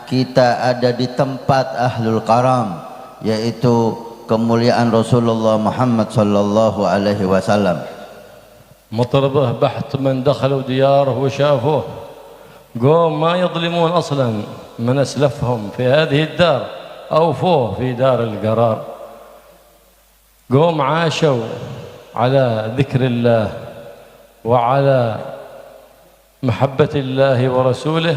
kita ada di tempat ahlul karam, yaitu kemuliaan Rasulullah Muhammad sallallahu alaihi wasallam. مطربه بحث من دخلوا دياره وشافوه قوم ما يظلمون أصلا من أسلفهم في هذه الدار أوفوه في دار القرار. قوم عاشوا على ذكر الله وعلى محبة الله ورسوله،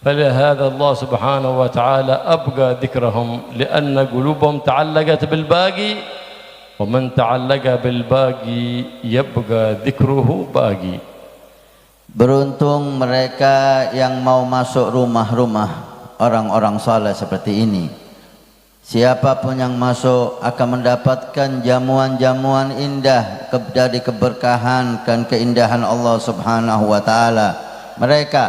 فلهذا الله سبحانه وتعالى أبقى ذكرهم لأن قلوبهم تعلقت بالباقي، ومن تعلق بالباقي يبقى ذكره باقي. Beruntung mereka yang mau masuk rumah-rumah orang-orang saleh seperti ini. Siapapun yang masuk akan mendapatkan jamuan-jamuan indah dari keberkahan dan keindahan Allah Subhanahu wa taala. Mereka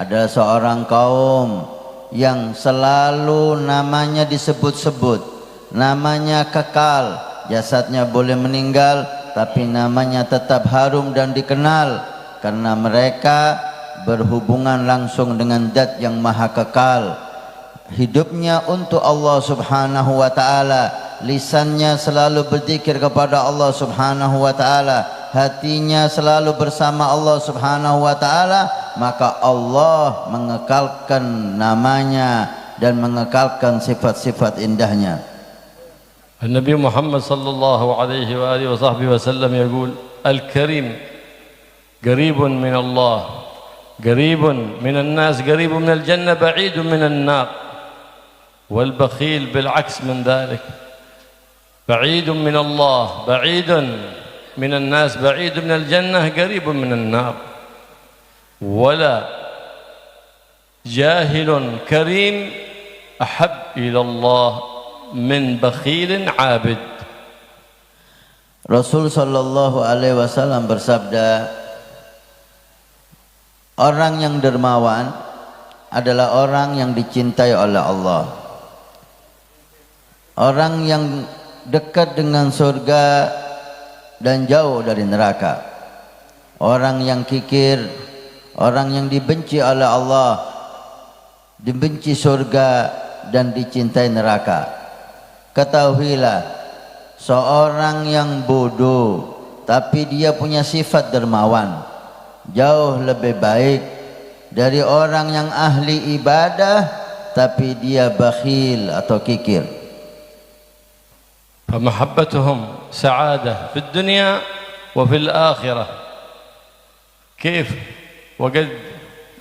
adalah seorang kaum yang selalu namanya disebut-sebut, namanya kekal, jasadnya boleh meninggal tapi namanya tetap harum dan dikenal karena mereka berhubungan langsung dengan Zat yang maha kekal. Hidupnya untuk Allah Subhanahu wa taala, lisannya selalu berzikir kepada Allah Subhanahu wa taala, hatinya selalu bersama Allah Subhanahu wa taala, maka Allah mengekalkan namanya dan mengekalkan sifat-sifat indahnya. النبي محمد صلى الله عليه وآله وصحبه وسلم يقول: الكريم قريب من الله، قريب من الناس، قريب من الجنة، بعيد من النار. والبخيل بالعكس من ذلك، بعيد من الله، بعيد من الناس، بعيد من الجنة، قريب من النار. ولا جاهل كريم أحب إلى الله من بخيل عابد. Rasul sallallahu alaihi wasallam bersabda, orang yang dermawan adalah orang yang dicintai oleh Allah. Orang yang dekat dengan surga dan jauh dari neraka. Orang yang kikir, orang yang dibenci oleh Allah, dibenci surga dan dicintai neraka. Ketahuilah, seorang yang bodoh tapi dia punya sifat dermawan jauh lebih baik dari orang yang ahli ibadah tapi dia bakhil atau kikir. فمحبتهم سعادة في الدنيا وفي الآخرة. كيف وقد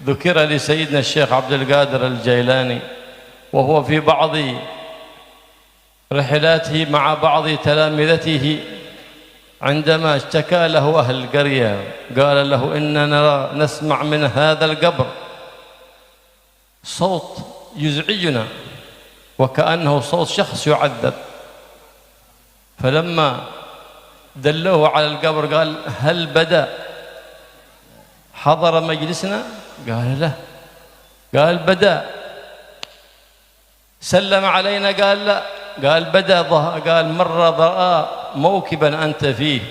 ذكر لسيدنا الشيخ عبد القادر الجيلاني وهو في بعض رحلاته مع بعض تلامذته عندما اشتكى له أهل القرية قال له: إننا نسمع من هذا القبر صوت يزعجنا وكأنه صوت شخص يعذب. فلما دلوه على القبر قال: هل بدأ حضر مجلسنا؟ قال: لا. قال: بدأ. سلم علينا؟ قال: لا. قال: بدأ. قال: مرة رأى موكبا أنت فيه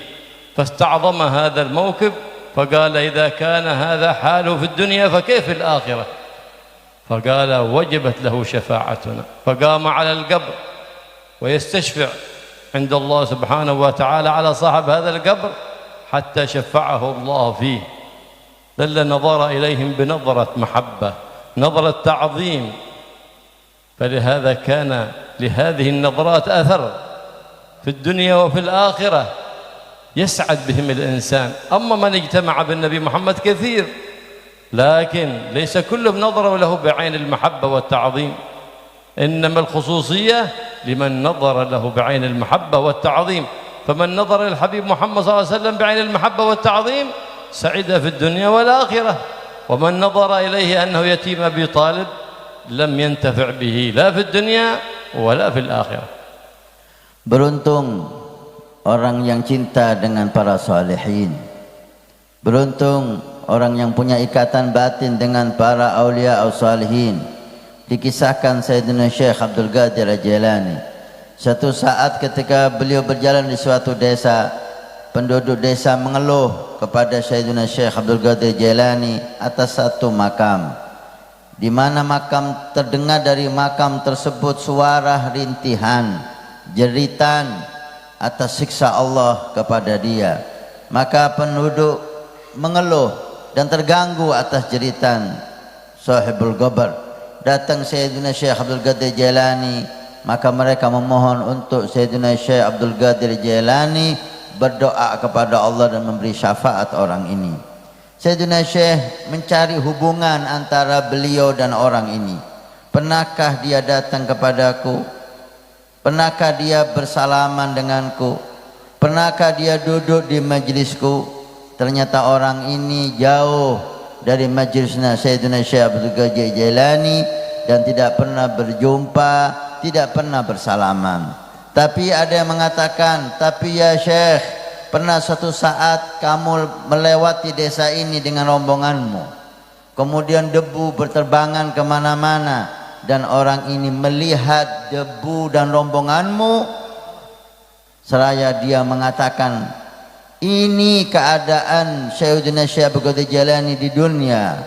فاستعظم هذا الموكب فقال: إذا كان هذا حاله في الدنيا فكيف في الآخرة؟ فقال: وجبت له شفاعتنا. فقام على القبر ويستشفع عند الله سبحانه وتعالى على صاحب هذا القبر حتى شفعه الله فيه. دل نظر إليهم بنظرة محبة، نظرة تعظيم. فلهذا كان لهذه النظرات أثر في الدنيا وفي الآخرة يسعد بهم الإنسان. أما من اجتمع بالنبي محمد كثير، لكن ليس كلهم نظروا له بعين المحبة والتعظيم، إنما الخصوصية لمن نظر له بعين المحبة والتعظيم. فمن نظر للحبيب محمد صلى الله عليه وسلم بعين المحبة والتعظيم سعد في الدنيا والآخرة، ومن نظر إليه أنه يتيم أبي طالب لم ينتفع به لا في الدنيا ولا في الآخرة. Beruntung orang yang cinta dengan para salihin. Beruntung orang yang punya ikatan batin dengan para aulia as-salihin. Dikisahkan Sayyidina Syekh Abdul Qadir Al-Jilani, satu saat ketika beliau berjalan di suatu desa, penduduk desa mengeluh kepada Sayyidina Syekh Abdul Qadir Al-Jilani atas satu makam. di mana terdengar dari makam tersebut suara rintihan, jeritan atas siksa Allah kepada dia. Maka penduduk mengeluh dan terganggu atas jeritan sahibul qabr. Datang Sayyidina Syekh Abdul Qadir Jailani, maka mereka memohon untuk Sayyidina Syekh Abdul Qadir Jailani berdoa kepada Allah dan memberi syafaat orang ini. Sayyidina Syekh mencari hubungan antara beliau dan orang ini. Pernahkah dia datang kepadaku? Pernahkah dia bersalaman denganku? Pernahkah dia duduk di majlisku? Ternyata orang ini jauh dari majlisnya Sayyidina Syekh Abdul Qadir Jailani dan tidak pernah berjumpa, tidak pernah bersalaman. Tapi ada yang mengatakan, tapi ya Syekh, pernah suatu saat kamu melewati desa ini dengan rombonganmu, kemudian debu berterbangan kemana-mana, dan orang ini melihat debu dan rombonganmu, seraya dia mengatakan, ini keadaan Sayyidina Syekh Abdul Qadir Jailani di dunia,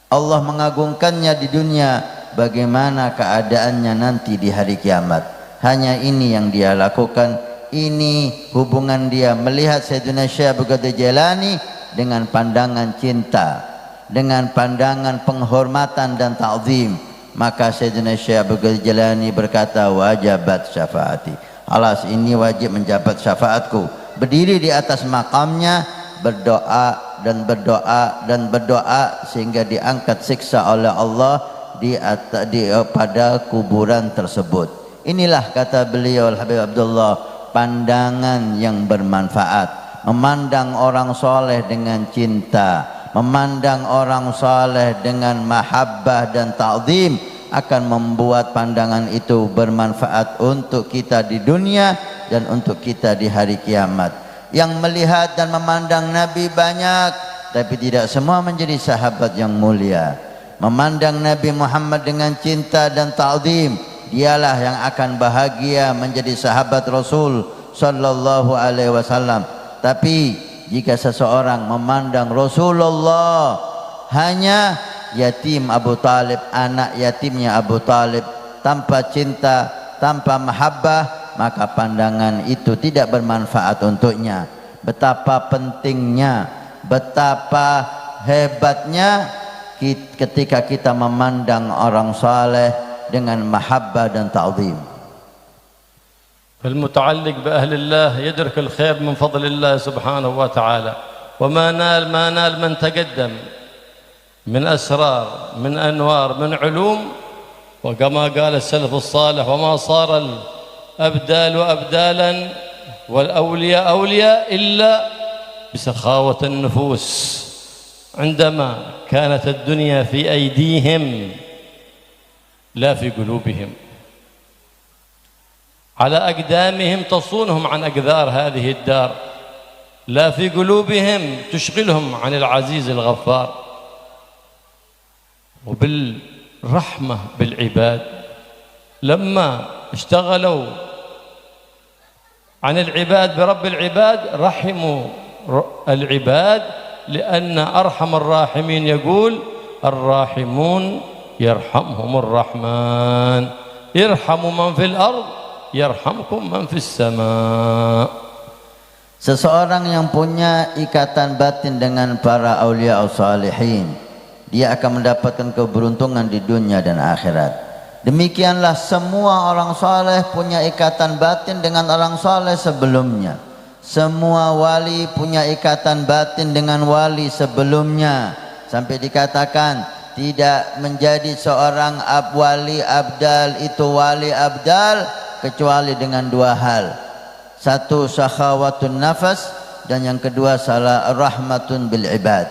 Allah mengagungkannya di dunia, bagaimana keadaannya nanti di hari kiamat. Hanya ini yang dia lakukan. Ini hubungan dia melihat Sayyidina Syekh Abdul Qadir Jailani dengan pandangan cinta, dengan pandangan penghormatan dan ta'zim. Maka Sayyidina Syekh Abdul Qadir Jailani berkata, wajabat syafaati, alas ini wajib menjabat syafaatku. Berdiri di atas makamnya, berdoa dan berdoa dan berdoa sehingga diangkat siksa oleh Allah pada kuburan tersebut. Inilah kata beliau Habib Abdullah, pandangan yang bermanfaat, memandang orang soleh dengan cinta, memandang orang soleh dengan mahabbah dan ta'zim akan membuat pandangan itu bermanfaat untuk kita di dunia dan untuk kita di hari kiamat. Yang melihat dan memandang Nabi banyak, tapi tidak semua menjadi sahabat yang mulia. Memandang Nabi Muhammad dengan cinta dan ta'zim, dialah yang akan bahagia menjadi sahabat Rasul sallallahu alaihi wasallam. Tapi jika seseorang memandang Rasulullah hanya yatim Abu Talib, anak yatimnya Abu Talib, tanpa cinta, tanpa mahabbah, maka pandangan itu tidak bermanfaat untuknya. Betapa pentingnya, betapa hebatnya ketika kita memandang orang saleh dengan mahabbah dan ta'zim. فالمتعلق بأهل الله يدرك الخير من فضل الله سبحانه وتعالى، وما نال ما نال من تقدم من أسرار، من أنوار، من علوم، وكما قال السلف الصالح، وما صار الأبدال أبدالا والأولياء أولياء إلا بسخاوة النفوس. عندما كانت الدنيا في أيديهم لا في قلوبهم، على أقدامهم تصونهم عن أقدار هذه الدار، لا في قلوبهم تشغلهم عن العزيز الغفار. وبالرحمة بالعباد لما اشتغلوا عن العباد برب العباد رحموا العباد، لأن أرحم الراحمين يقول الراحمون يرحمهم الرحمن، يرحم من في الأرض يرحمكم من في السماء. Seseorang yang punya ikatan batin dengan para aulia salihin, dia akan mendapatkan keberuntungan di dunia dan akhirat. Demikianlah semua orang saleh punya ikatan batin dengan orang saleh sebelumnya. Semua wali punya ikatan batin dengan wali sebelumnya, sampai dikatakan tidak menjadi seorang wali abdal itu wali abdal kecuali dengan dua hal. Satu, sakhawatun nafas, dan yang kedua salah rahmatun bil ibad.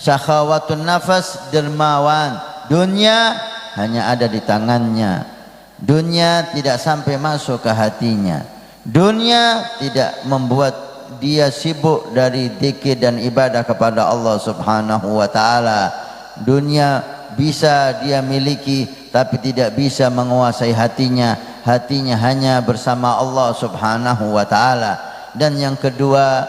Sakhawatun nafas, dermawan, dunia hanya ada di tangannya, dunia tidak sampai masuk ke hatinya, dunia tidak membuat dia sibuk dari zikir dan ibadah kepada Allah subhanahu wa ta'ala. Dunia bisa dia miliki, tapi tidak bisa menguasai hatinya. Hatinya hanya bersama Allah subhanahu wa ta'ala. Dan yang kedua,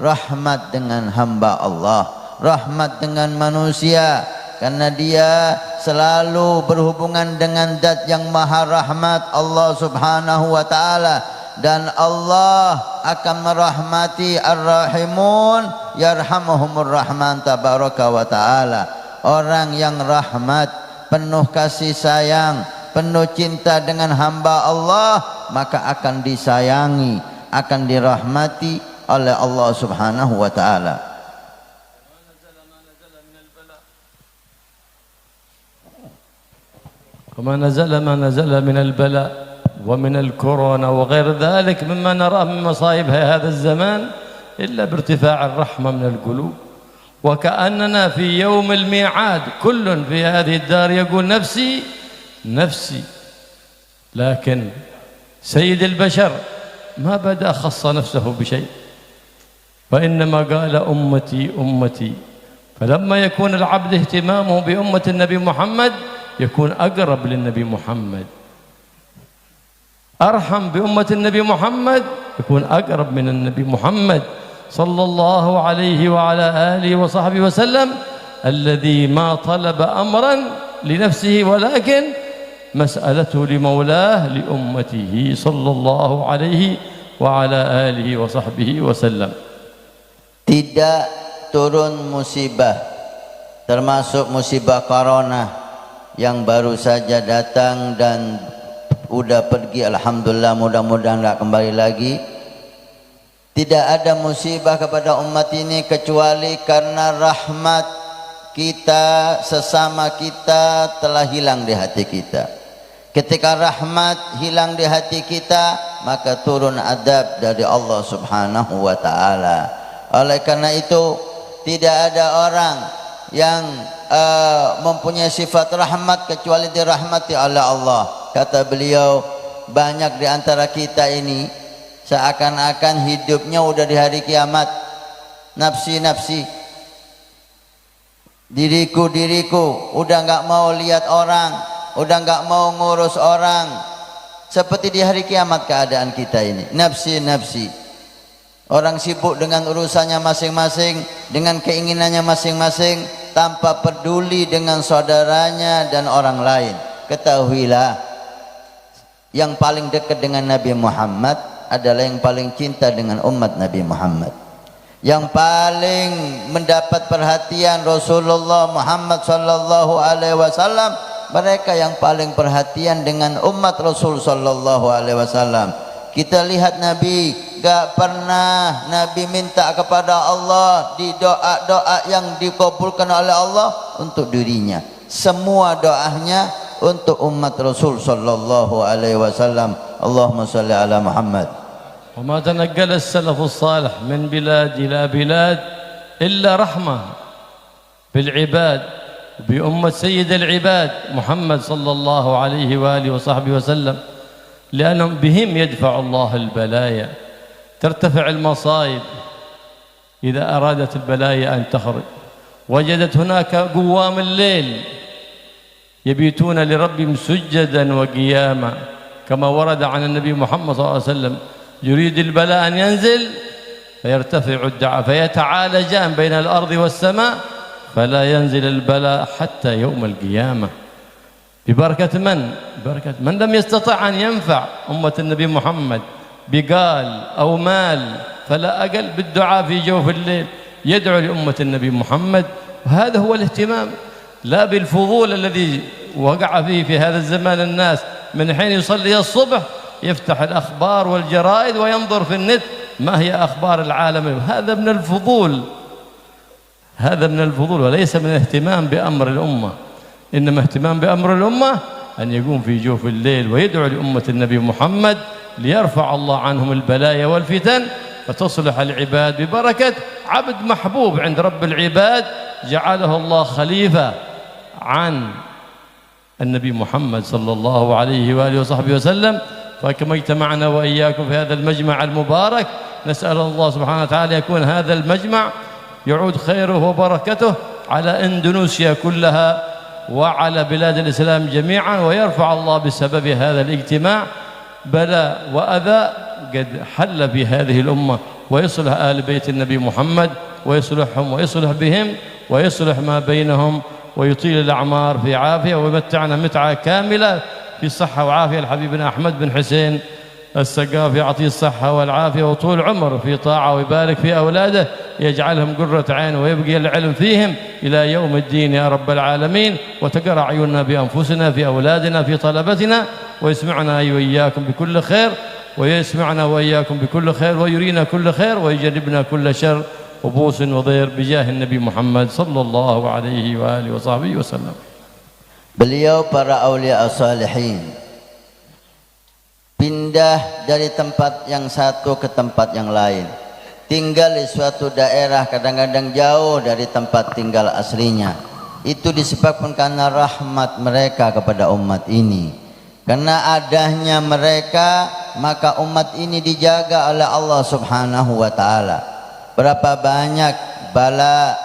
rahmat dengan hamba Allah, rahmat dengan manusia, karena dia selalu berhubungan dengan zat yang maha rahmat, Allah subhanahu wa ta'ala. Dan Allah akan merahmati ar-rahimun yarhamuhumur rahman tabaraka wa ta'ala. Orang yang rahmat, penuh kasih sayang, penuh cinta dengan hamba Allah, maka akan disayangi, akan dirahmati oleh Allah subhanahu wa ta'ala. وما نزل ما نزل من البلاء ومن الكورونا وغير ذلك مما نراه من مصائب هذا الزمان إلا بارتفاع الرحمة من القلوب، وكأننا في يوم الميعاد كل في هذه الدار يقول نفسي نفسي، لكن سيد البشر ما بدأ خص نفسه بشيء، وإنما قال أمتي أمتي. فلما يكون العبد اهتمامه بأمة النبي محمد يكون أقرب للنبي محمد، أرحم بأمة النبي محمد يكون أقرب من النبي محمد صلى الله عليه وعلى آله وصحبه وسلم، الذي ما طلب أمرا لنفسه ولكن مسألته لمولاه لأمته صلى الله عليه وعلى آله وصحبه وسلم. Tidak turun musibah termasuk musibah corona yang baru saja datang dan udah pergi, alhamdulillah, mudah-mudahan enggak kembali lagi. Tidak ada musibah kepada umat ini kecuali karena rahmat kita sesama kita telah hilang di hati kita. Ketika rahmat hilang di hati kita, maka turun adab dari Allah subhanahu wa ta'ala. Oleh karena itu tidak ada orang yang mempunyai sifat rahmat kecuali dirahmati oleh Allah. Kata beliau, banyak di antara kita ini seakan-akan hidupnya udah di hari kiamat. Nafsi-nafsi, diriku-diriku, udah nggak mau lihat orang, udah nggak mau ngurus orang. Seperti di hari kiamat keadaan kita ini. Nafsi-nafsi. Orang sibuk dengan urusannya masing-masing, dengan keinginannya masing-masing, tanpa peduli dengan saudaranya dan orang lain. Ketahuilah, yang paling dekat dengan Nabi Muhammad adalah yang paling cinta dengan umat Nabi Muhammad. Yang paling mendapat perhatian Rasulullah Muhammad sallallahu alaihi wasallam, mereka yang paling perhatian dengan umat Rasul sallallahu alaihi wasallam. Kita lihat Nabi, gak pernah Nabi minta kepada Allah di doa-doa yang dikabulkan oleh Allah untuk dirinya. Semua doanya untuk umat Rasul sallallahu alaihi wasallam. Allahumma salli ala Muhammad. Wa ma tanaqqala as-salaf as-salih min bilad ila bilad illa rahmah bil ibad bi ummat sayyid al-ibad Muhammad sallallahu alaihi wa alihi wa sahbihi wasallam. لأنهم بهم يدفع الله البلايا، ترتفع المصائب إذا أرادت البلايا أن تخرج. وجدت هناك قوام الليل يبيتون لربهم سجدا وقياما كما ورد عن النبي محمد صلى الله عليه وسلم، يريد البلاء أن ينزل فيرتفع الدعاء فيتعالجان بين الأرض والسماء فلا ينزل البلاء حتى يوم القيامة. ببركة من؟ ببركة من لم يستطع أن ينفع أمة النبي محمد بقال أو مال، فلا أقل بالدعاء في جوف الليل يدعو لأمة النبي محمد. وهذا هو الاهتمام، لا بالفضول الذي وقع فيه في هذا الزمان الناس، من حين يصلي الصبح يفتح الأخبار والجرائد وينظر في النت ما هي أخبار العالم. هذا من الفضول، هذا من الفضول وليس من الاهتمام بأمر الأمة. إنما اهتمام بأمر الأمة أن يقوم في جوف الليل ويدعو لأمة النبي محمد ليرفع الله عنهم البلايا والفتن فتصلح العباد ببركة عبد محبوب عند رب العباد جعله الله خليفة عن النبي محمد صلى الله عليه وآله وصحبه وسلم. فكما اجتمعنا وإياكم في هذا المجمع المبارك، نسأل الله سبحانه وتعالى يكون هذا المجمع يعود خيره وبركته على إندونيسيا كلها وعلى بلاد الإسلام جميعا، ويرفع الله بسبب هذا الاجتماع بلاء وأذى قد حل في هذه الأمة، ويصلح آل بيت النبي محمد ويصلحهم ويصلح بهم ويصلح ما بينهم ويطيل الأعمار في عافية ويمتعنا متعة كاملة في صحة وعافية لحبيبنا أحمد بن حسين السقاف، يعطيه الصحة والعافية وطول عمر في طاعة، ويبارك في أولاده يجعلهم قرة عين ويبقي العلم فيهم إلى يوم الدين يا رب العالمين. وتقر عيوننا بأنفسنا في أولادنا في طلبتنا، ويسمعنا وإياكم بكل خير، ويسمعنا وإياكم بكل خير، ويرينا كل خير، ويجنبنا كل شر وبوس وضير بجاه النبي محمد صلى الله عليه وآله وصحبه وسلم. Beliau para awliya as-salihin pindah dari tempat yang satu ke tempat yang lain, tinggal di suatu daerah kadang-kadang jauh dari tempat tinggal aslinya. Itu disebabkan karena rahmat mereka kepada umat ini. Karena adanya mereka maka umat ini dijaga oleh Allah Subhanahu wa taala. Berapa banyak bala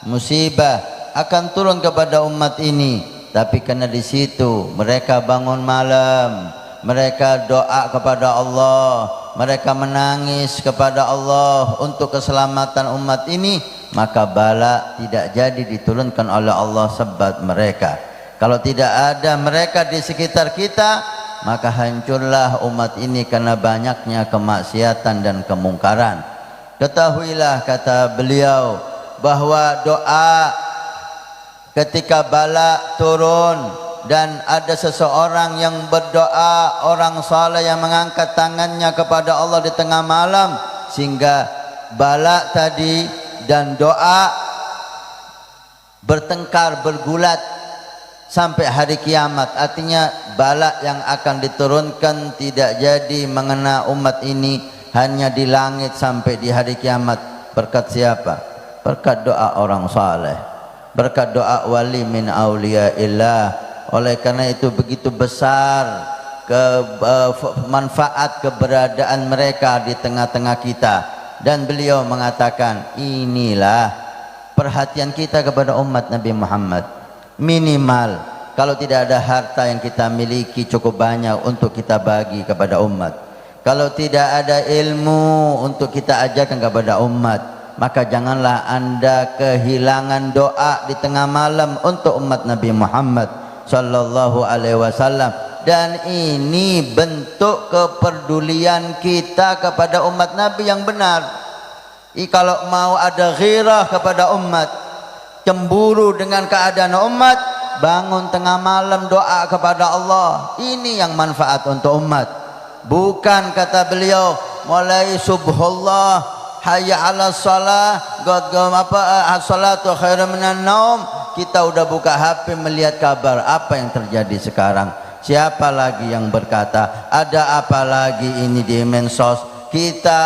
musibah akan turun kepada umat ini, tapi karena di situ mereka bangun malam, mereka doa kepada Allah, mereka menangis kepada Allah untuk keselamatan umat ini, maka bala tidak jadi diturunkan oleh Allah sebab mereka. Kalau tidak ada mereka di sekitar kita, maka hancurlah umat ini karena banyaknya kemaksiatan dan kemungkaran. Ketahuilah, kata beliau, bahwa doa ketika bala turun dan ada seseorang yang berdoa, orang saleh yang mengangkat tangannya kepada Allah di tengah malam, sehingga bala tadi dan doa bertengkar, bergulat sampai hari kiamat. Artinya bala yang akan diturunkan tidak jadi mengena umat ini, hanya di langit sampai di hari kiamat. Berkat siapa? Berkat doa orang saleh, berkat doa wali min auliyaillah. Oleh karena itu begitu besar manfaat keberadaan mereka di tengah-tengah kita. Dan beliau mengatakan, inilah perhatian kita kepada umat Nabi Muhammad. Minimal kalau tidak ada harta yang kita miliki cukup banyak untuk kita bagi kepada umat, kalau tidak ada ilmu untuk kita ajarkan kepada umat, maka janganlah anda kehilangan doa di tengah malam untuk umat Nabi Muhammad sallallahu alaihi wasallam. Dan ini bentuk kepedulian kita kepada umat Nabi yang benar. Kalau mau ada ghirah kepada umat, cemburu dengan keadaan umat, bangun tengah malam doa kepada Allah. Ini yang manfaat untuk umat. Bukan, kata beliau, mulai subhanallah, hayya ala salah, as-salatu khairum minan naum, kita udah buka HP melihat kabar apa yang terjadi sekarang. Siapa lagi yang berkata, ada apa lagi ini di mensos. Kita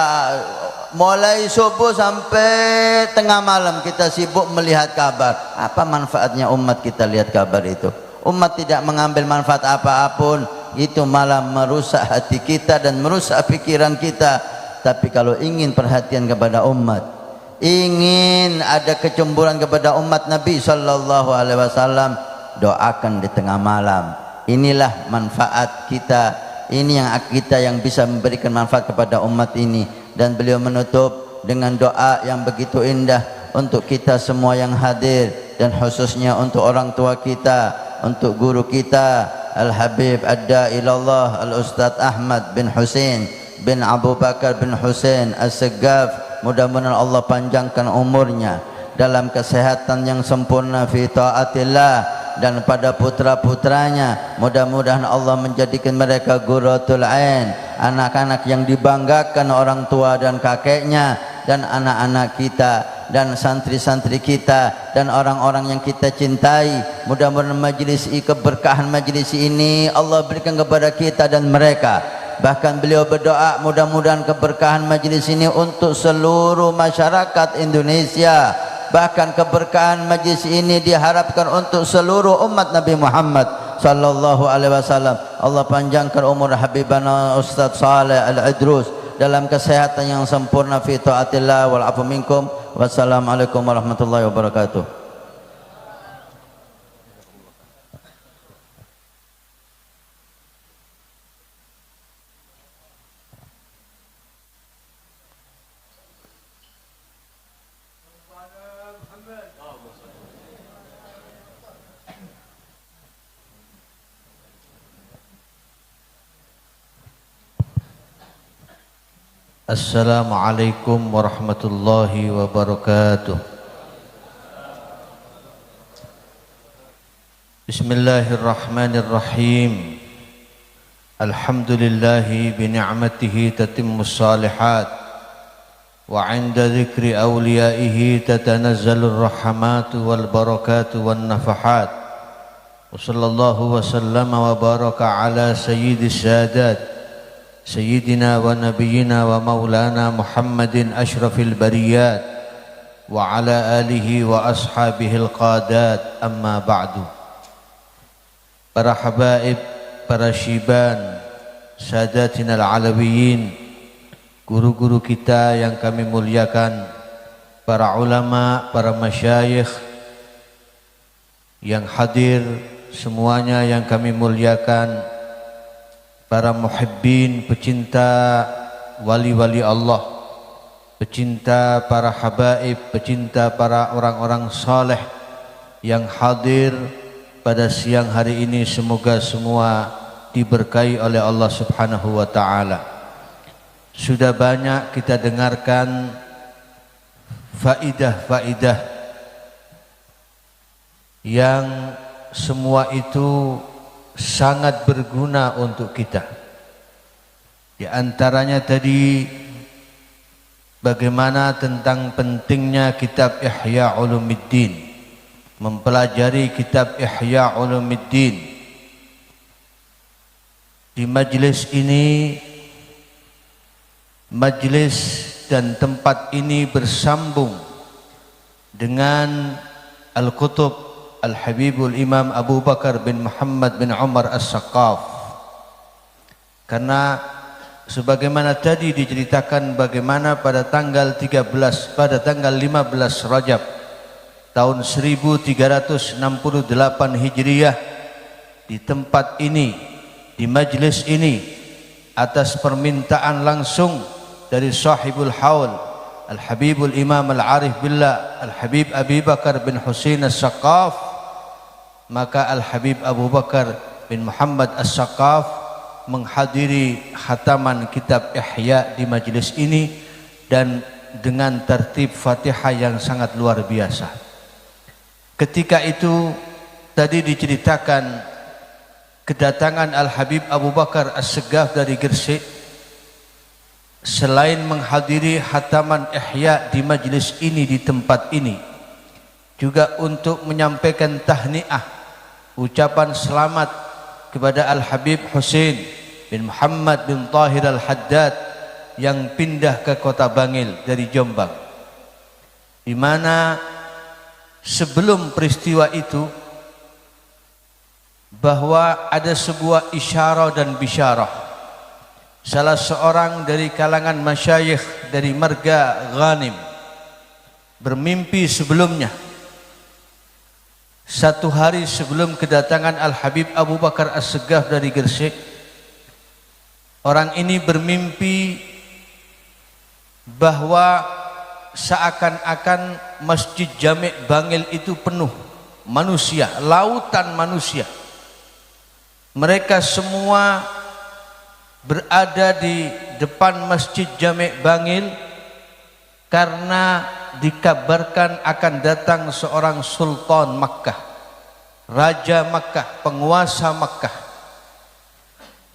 mulai subuh sampai tengah malam kita sibuk melihat kabar. Apa manfaatnya umat kita lihat kabar itu? Umat tidak mengambil manfaat apa-apun, itu malah merusak hati kita dan merusak pikiran kita. Tapi kalau ingin perhatian kepada umat, ingin ada kecemburuan kepada umat Nabi sallallahu alaihi wasallam, doakan di tengah malam. Inilah manfaat kita, ini yang kita yang bisa memberikan manfaat kepada umat ini. Dan beliau menutup dengan doa yang begitu indah untuk kita semua yang hadir, dan khususnya untuk orang tua kita, untuk guru kita Al-Habib Ad-Da'ilallah Al-Ustadz Ahmad bin Husain bin Abu Bakar bin Husain As-Segaf. Mudah-mudahan Allah panjangkan umurnya dalam kesehatan yang sempurna fi taatillah, dan pada putra-putranya mudah-mudahan Allah menjadikan mereka qurratul ain, anak-anak yang dibanggakan orang tua dan kakeknya, dan anak-anak kita dan santri-santri kita dan orang-orang yang kita cintai. Mudah-mudahan majlis ini, keberkahan majlis ini Allah berikan kepada kita dan mereka. Bahkan beliau berdoa mudah-mudahan keberkahan majlis ini untuk seluruh masyarakat Indonesia. Bahkan keberkahan majlis ini diharapkan untuk seluruh umat Nabi Muhammad sallallahu alaihi wasallam. Allah panjangkan umur Habibana Ustaz Saleh Al-Idrus dalam kesehatan yang sempurna fi taatillah wal afu minkum. Wassalamualaikum warahmatullahi wabarakatuh. Assalamualaikum warahmatullahi wabarakatuh. Bismillahirrahmanirrahim. Alhamdulillahi bini'matihi tatimmus salihat wa 'inda dzikri awliyaihi tatanazzalur rahmatu wal barakatu wan nafahat. Wa sallallahu wa sallama wa baraka ala sayyidis sadat Sayyidina wa nabiyyina wa maulana Muhammadin ashrafil bariyat wa ala alihi wa ashabihil qadat, amma ba'du. Para habaib, para syiban, sadatina al-alawiyin, guru-guru kita yang kami muliakan, para ulama, para masyayikh yang hadir semuanya yang kami muliakan, para muhibbin, pecinta wali-wali Allah, pecinta para habaib, pecinta para orang-orang saleh yang hadir pada siang hari ini, semoga semua diberkahi oleh Allah Subhanahu wa taala. Sudah banyak kita dengarkan faidah-faidah yang semua itu sangat berguna untuk kita. Di antaranya tadi bagaimana tentang pentingnya kitab Ihya Ulumuddin, mempelajari kitab Ihya Ulumuddin. Di majlis ini, majlis dan tempat ini bersambung dengan Al-Kutub Al-Habibul Imam Abu Bakar bin Muhammad bin Umar As-Saqqaf. Karena sebagaimana tadi diceritakan bagaimana pada tanggal 15 Rajab tahun 1368 Hijriah, di tempat ini, di majlis ini, atas permintaan langsung dari sahibul haul Al-Habibul Imam Al-Arif Billah Al-Habib Abi Bakar bin Husain As-Saqqaf, maka Al-Habib Abu Bakar bin Muhammad As-Saqqaf menghadiri khataman kitab Ihya di majlis ini, dan dengan tertib Fatihah yang sangat luar biasa. Ketika itu tadi diceritakan kedatangan Al-Habib Abu Bakar As-Saqqaf dari Gresik, selain menghadiri khataman Ihya di majlis ini, di tempat ini, juga untuk menyampaikan tahniah, ucapan selamat kepada Al-Habib Husain bin Muhammad bin Tahir Al-Haddad yang pindah ke kota Bangil dari Jombang, di mana sebelum peristiwa itu bahwa ada sebuah isyarah dan bisyarah. Salah seorang dari kalangan masyayikh dari marga Ghanim bermimpi sebelumnya, satu hari sebelum kedatangan Al-Habib Abu Bakar As-Saqqaf dari Gresik. Orang ini bermimpi bahwa seakan-akan Masjid Jami' Bangil itu penuh manusia, lautan manusia. Mereka semua berada di depan Masjid Jami' Bangil karena dikabarkan akan datang seorang sultan Makkah, raja Makkah, penguasa Makkah.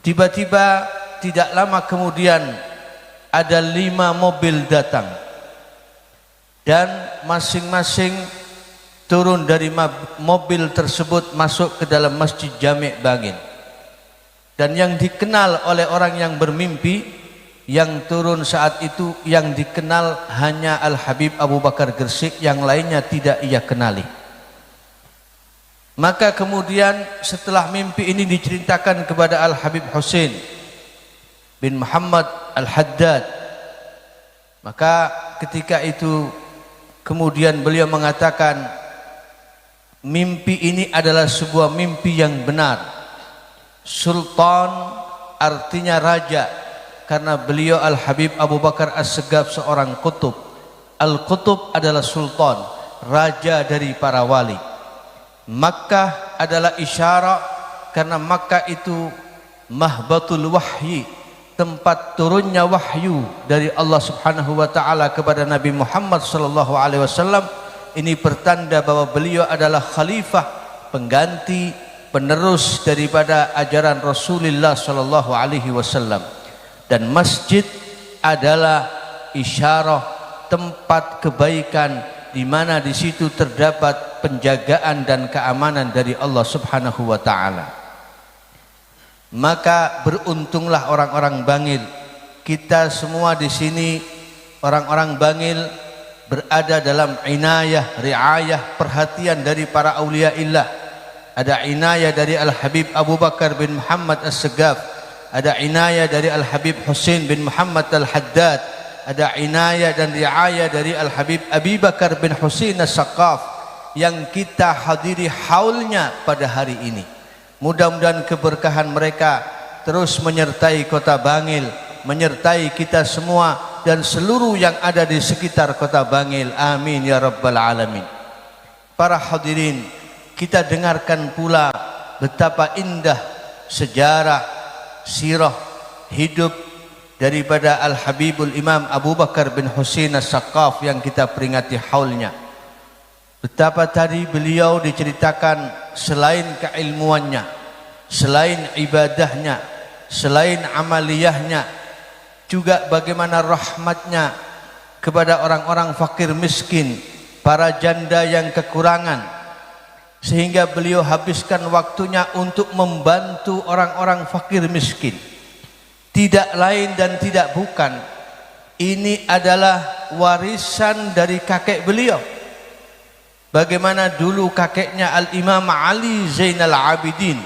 Tiba-tiba tidak lama kemudian ada 5 mobil datang, dan masing-masing turun dari mobil tersebut masuk ke dalam Masjid Jami' Bangil. Dan yang dikenal oleh orang yang bermimpi, yang turun saat itu, yang dikenal hanya Al-Habib Abu Bakar Gresik, yang lainnya tidak ia kenali. Maka kemudian setelah mimpi ini diceritakan kepada Al-Habib Husain bin Muhammad Al-Haddad, maka ketika itu kemudian beliau mengatakan, mimpi ini adalah sebuah mimpi yang benar. Sultan artinya raja, karena beliau Al-Habib Abu Bakar As-Saqqaf seorang kutub. Al-Kutub adalah sultan, raja dari para wali. Makkah adalah isyarat, karena Makkah itu mahbatul wahyi, tempat turunnya wahyu dari Allah Subhanahu wa taala kepada Nabi Muhammad sallallahu alaihi wasallam. Ini pertanda bahwa beliau adalah khalifah, pengganti, penerus daripada ajaran Rasulullah sallallahu alaihi wasallam. Dan masjid adalah isyarah tempat kebaikan, di mana di situ terdapat penjagaan dan keamanan dari Allah Subhanahu wa taala. Maka beruntunglah orang-orang Bangil. Kita semua di sini orang-orang Bangil berada dalam inayah, riayah, perhatian dari para auliaillah. Ada inayah dari Al-Habib Abu Bakar bin Muhammad As-Segaf, ada inayah dari Al-Habib Husain bin Muhammad Al-Haddad, ada inayah dan riayah dari Al-Habib Abi Bakar bin Husain As-Saqaf yang kita hadiri haulnya pada hari ini. Mudah-mudahan keberkahan mereka terus menyertai kota Bangil, menyertai kita semua dan seluruh yang ada di sekitar kota Bangil. Amin ya rabbal alamin. Para hadirin, kita dengarkan pula betapa indah sejarah sirah hidup daripada Al-Habibul Imam Abu Bakar bin Husain As-Saqaf yang kita peringati haulnya. Betapa tadi beliau diceritakan selain keilmuannya, selain ibadahnya, selain amaliyahnya, juga bagaimana rahmatnya kepada orang-orang fakir miskin, para janda yang kekurangan, sehingga beliau habiskan waktunya untuk membantu orang-orang fakir miskin. Tidak lain dan tidak bukan, ini adalah warisan dari kakek beliau. Bagaimana dulu kakeknya Al-Imam Ali Zainal Abidin,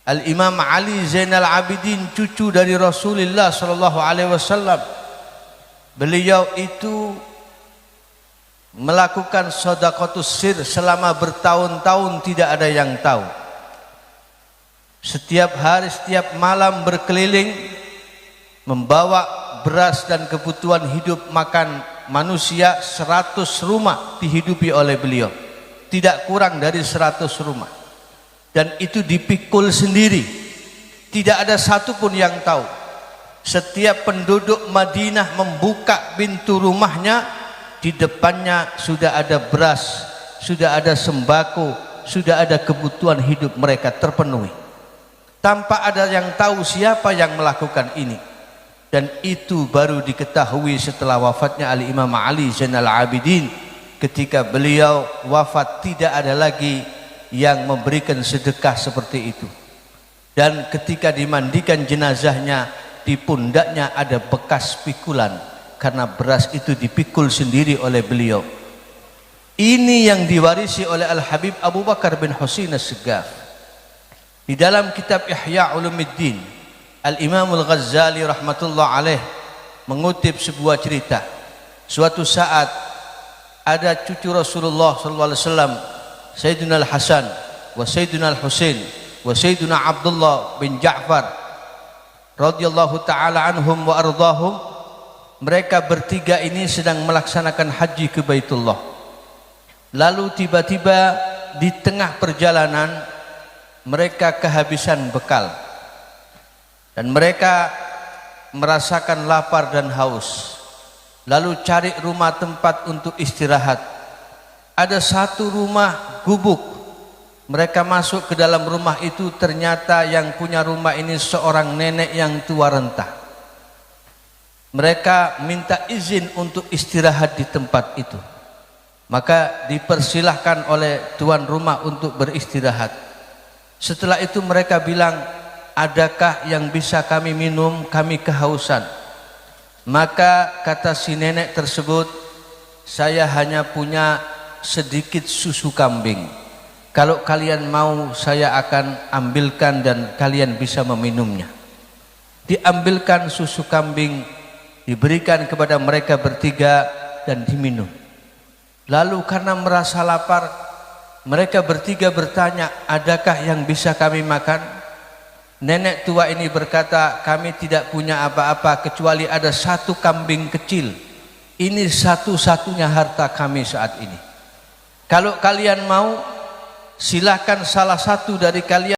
Al-Imam Ali Zainal Abidin, cucu dari Rasulullah sallallahu alaihi wasallam. Beliau itu melakukan sedekatus sir selama bertahun-tahun, tidak ada yang tahu. Setiap hari, setiap malam berkeliling membawa beras dan kebutuhan hidup makan manusia. 100 rumah dihidupi oleh beliau, tidak kurang dari 100 rumah. Dan itu dipikul sendiri, tidak ada satupun yang tahu. Setiap penduduk Madinah membuka pintu rumahnya, di depannya sudah ada beras, sudah ada sembako, sudah ada kebutuhan hidup mereka terpenuhi, tanpa ada yang tahu siapa yang melakukan ini. Dan itu baru diketahui setelah wafatnya Al-Imam Ali Zainal Abidin. Ketika beliau wafat, tidak ada lagi yang memberikan sedekah seperti itu. Dan ketika dimandikan jenazahnya, di pundaknya ada bekas pikulan, karena beras itu dipikul sendiri oleh beliau. Ini yang diwarisi oleh Al-Habib Abu Bakar bin Husain As-Segaf. Di dalam kitab Ihya Ulumuddin, Al-Imam Al-Ghazali rahmatullah alaih mengutip sebuah cerita. Suatu saat ada cucu Rasulullah sallallahu alaihi wasallam, Sayyidina Al-Hasan wa Sayyidina Al-Husain wa Sayyidina Abdullah bin Ja'far radhiyallahu ta'ala anhum wa ardahum. Mereka bertiga ini sedang melaksanakan haji ke Baitullah. Lalu tiba-tiba di tengah perjalanan mereka kehabisan bekal dan mereka merasakan lapar dan haus. Lalu cari rumah tempat untuk istirahat. Ada satu rumah gubuk. Mereka masuk ke dalam rumah itu, ternyata yang punya rumah ini seorang nenek yang tua renta. Mereka minta izin untuk istirahat di tempat itu. Maka dipersilahkan oleh tuan rumah untuk beristirahat. Setelah itu mereka bilang, adakah yang bisa kami minum, kami kehausan. Maka kata si nenek tersebut, saya hanya punya sedikit susu kambing. Kalau kalian mau, saya akan ambilkan dan kalian bisa meminumnya. Diambilkan susu kambing, diberikan kepada mereka bertiga dan diminum. Lalu karena merasa lapar, mereka bertiga bertanya, adakah yang bisa kami makan? Nenek tua ini berkata, kami tidak punya apa-apa kecuali ada satu kambing kecil. Ini satu-satunya harta kami saat ini. Kalau kalian mau, silakan salah satu dari kalian